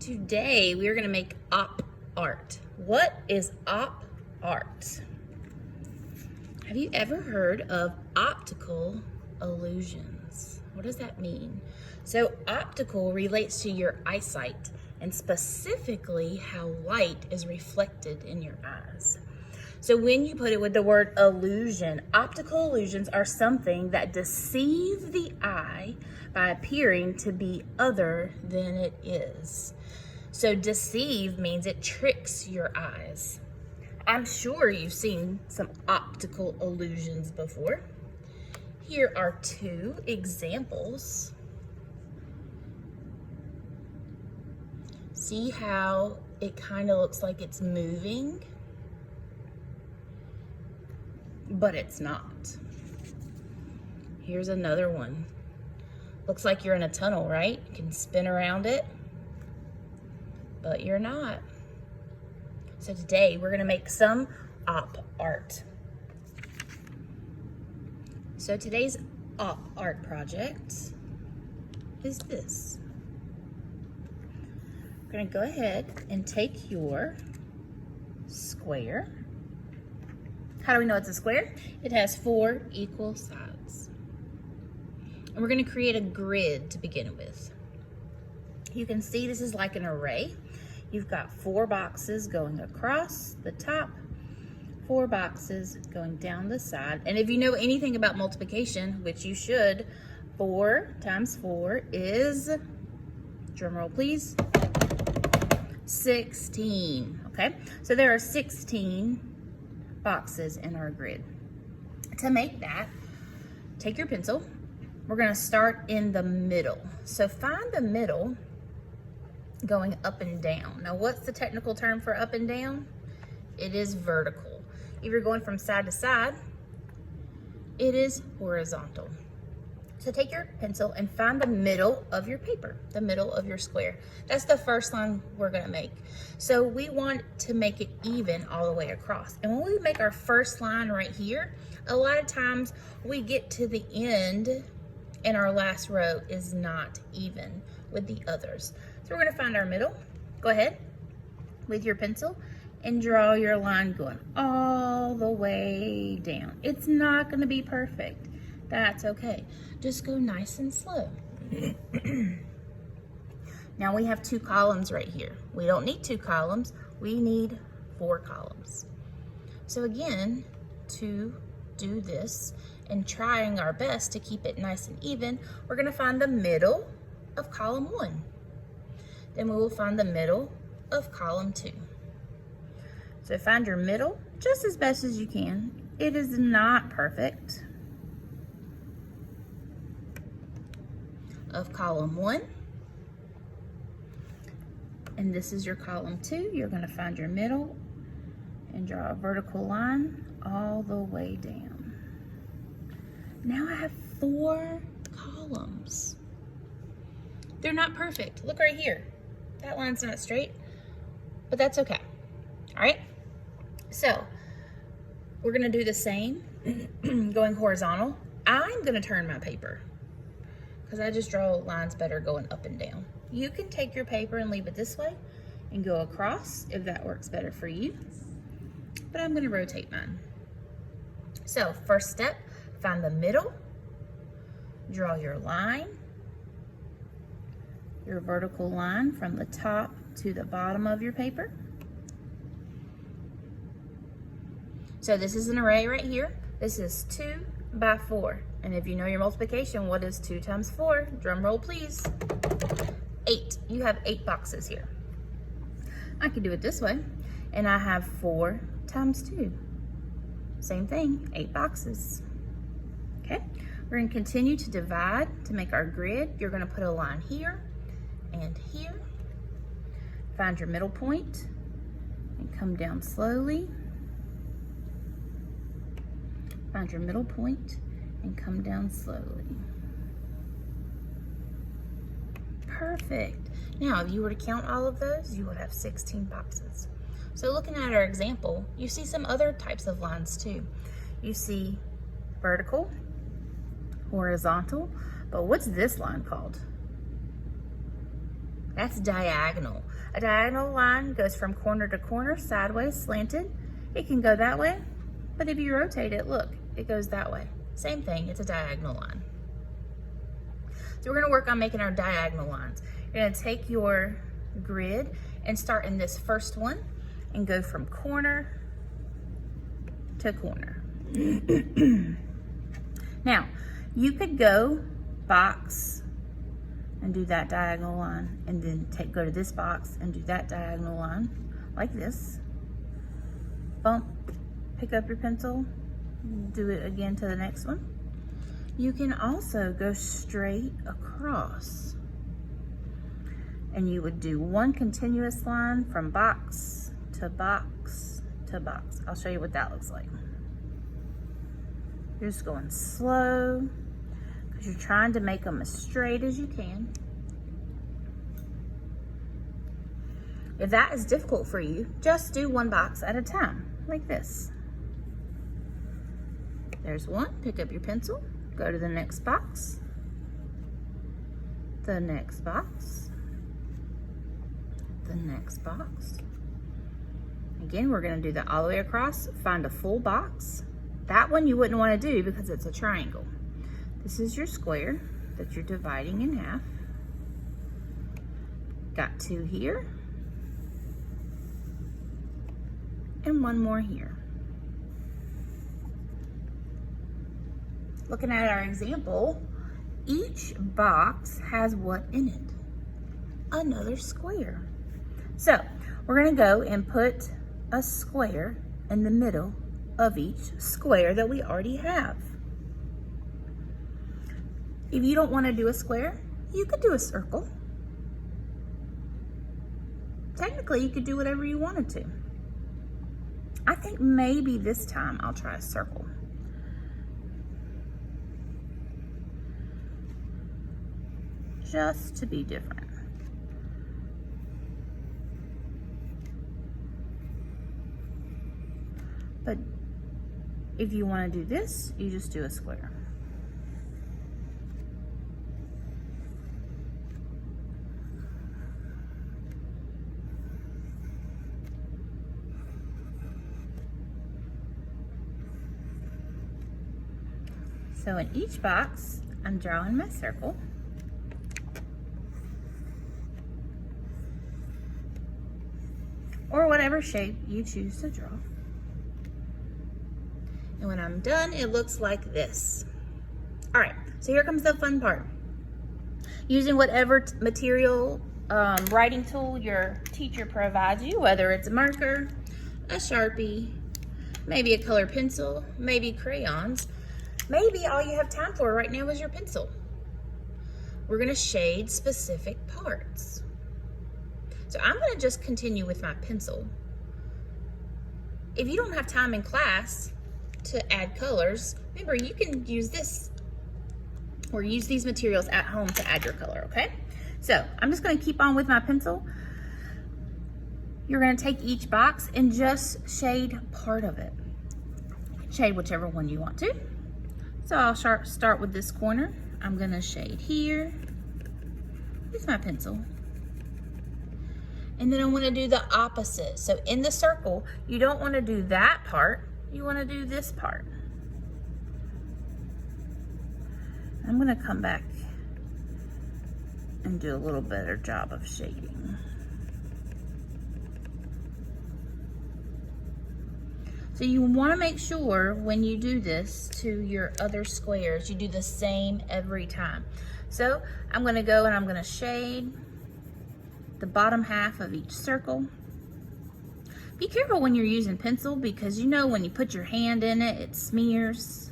Today we are going to make op art. What is op art? Have you ever heard of optical illusions? What does that mean? So optical relates to your eyesight and specifically how light is reflected in your eyes. So when you put it with the word illusion, optical illusions are something that deceive the eye by appearing to be other than it is. So deceive means it tricks your eyes. I'm sure you've seen some optical illusions before. Here are two examples. See how it kind of looks like it's moving, but it's not. Here's another one. Looks like you're in a tunnel, right? You can spin around it, but you're not. So today we're gonna make some op art. So today's op art project is this. We're gonna go ahead and take your square. How do we know it's a square? It has 4 equal sides. And we're gonna create a grid to begin with. You can see this is like an array. You've got 4 boxes going across the top, 4 boxes going down the side. And if you know anything about multiplication, which you should, 4 times 4 is, drum roll please, 16, okay? So there are 16 boxes in our grid. To make that, take your pencil. We're gonna start in the middle. So find the middle going up and down. Now what's the technical term for up and down? It is vertical. If you're going from side to side, it is horizontal. So take your pencil and find the middle of your paper, the middle of your square. That's the first line we're gonna make. So we want to make it even all the way across. And when we make our first line right here, a lot of times we get to the end and our last row is not even with the others. So we're gonna find our middle. Go ahead with your pencil and draw your line going all the way down. It's not gonna be perfect. That's okay. Just go nice and slow. Now we have 2 columns right here. We don't need 2 columns. We need 4 columns. So again, to do this and trying our best to keep it nice and even, we're gonna find the middle of column 1. Then we will find the middle of column 2. So find your middle just as best as you can. It is not perfect. Of column 1. And this is your column 2. You're going to find your middle and draw a vertical line all the way down. Now I have 4 columns. They're not perfect. Look right here. That line's not straight, but that's okay. All right. So we're going to do the same going horizontal. I'm going to turn my paper because I just draw lines better going up and down. You can take your paper and leave it this way and go across if that works better for you. But I'm gonna rotate mine. So first step, find the middle, draw your line, your vertical line from the top to the bottom of your paper. So this is an array right here. This is 2 by 4. And if you know your multiplication, what is 2 times 4? Drum roll, please. 8. You have 8 boxes here. I can do it this way. And I have 4 times 2. Same thing, 8 boxes. Okay, we're going to continue to divide to make our grid. You're going to put a line here and here. Find your middle point and come down slowly. Find your middle point and come down slowly. Perfect. Now, if you were to count all of those, you would have 16 boxes. So looking at our example, you see some other types of lines too. You see vertical, horizontal, but what's this line called? That's diagonal. A diagonal line goes from corner to corner, sideways, slanted. It can go that way, but if you rotate it, look, it goes that way. Same thing, it's a diagonal line. So we're gonna work on making our diagonal lines. You're gonna take your grid and start in this first one and go from corner to corner. Now, you could go box and do that diagonal line, and then go to this box and do that diagonal line, like this. Bump, pick up your pencil, do it again to the next one. You can also go straight across, and you would do one continuous line from box to box to box. I'll show you what that looks like. You're just going slow, because you're trying to make them as straight as you can. If that is difficult for you, just do one box at a time, like this. There's one, pick up your pencil, go to the next box, the next box, the next box. Again, we're gonna do that all the way across, find a full box. That one you wouldn't wanna do because it's a triangle. This is your square that you're dividing in half. Got two here, and one more here. Looking at our example, each box has what in it? Another square. So we're gonna go and put a square in the middle of each square that we already have. If you don't wanna do a square, you could do a circle. Technically, you could do whatever you wanted to. I think maybe this time I'll try a circle. Just to be different. But if you want to do this, you just do a square. So in each box, I'm drawing my circle. Or whatever shape you choose to draw. And when I'm done, it looks like this. All right, so here comes the fun part. Using whatever material writing tool your teacher provides you, whether it's a marker, a Sharpie, maybe a color pencil, maybe crayons, maybe all you have time for right now is your pencil. We're gonna shade specific parts. So I'm gonna just continue with my pencil. If you don't have time in class to add colors, remember you can use this or use these materials at home to add your color, okay? So I'm just gonna keep on with my pencil. You're gonna take each box and just shade part of it. Shade whichever one you want to. So I'll start with this corner. I'm gonna shade here with my pencil. And then I wanna do the opposite. So in the circle, you don't wanna do that part, you wanna do this part. I'm gonna come back and do a little better job of shading. So you wanna make sure when you do this to your other squares, you do the same every time. So I'm gonna go and I'm gonna shade the bottom half of each circle. Be careful when you're using pencil because you know when you put your hand in it, it smears.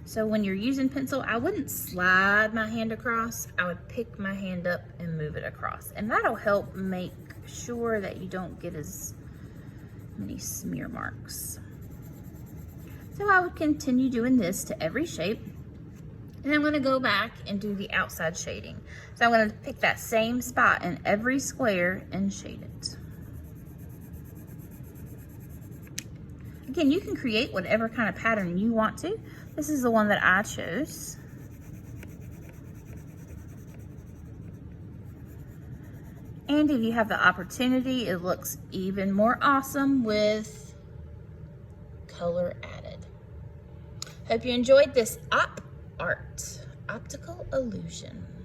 So when you're using pencil, I wouldn't slide my hand across. I would pick my hand up and move it across. And that'll help make sure that you don't get as many smear marks. So I would continue doing this to every shape. And I'm gonna go back and do the outside shading. So I'm gonna pick that same spot in every square and shade it. Again, you can create whatever kind of pattern you want to. This is the one that I chose. And if you have the opportunity, it looks even more awesome with color added. Hope you enjoyed this art, Optical Illusion.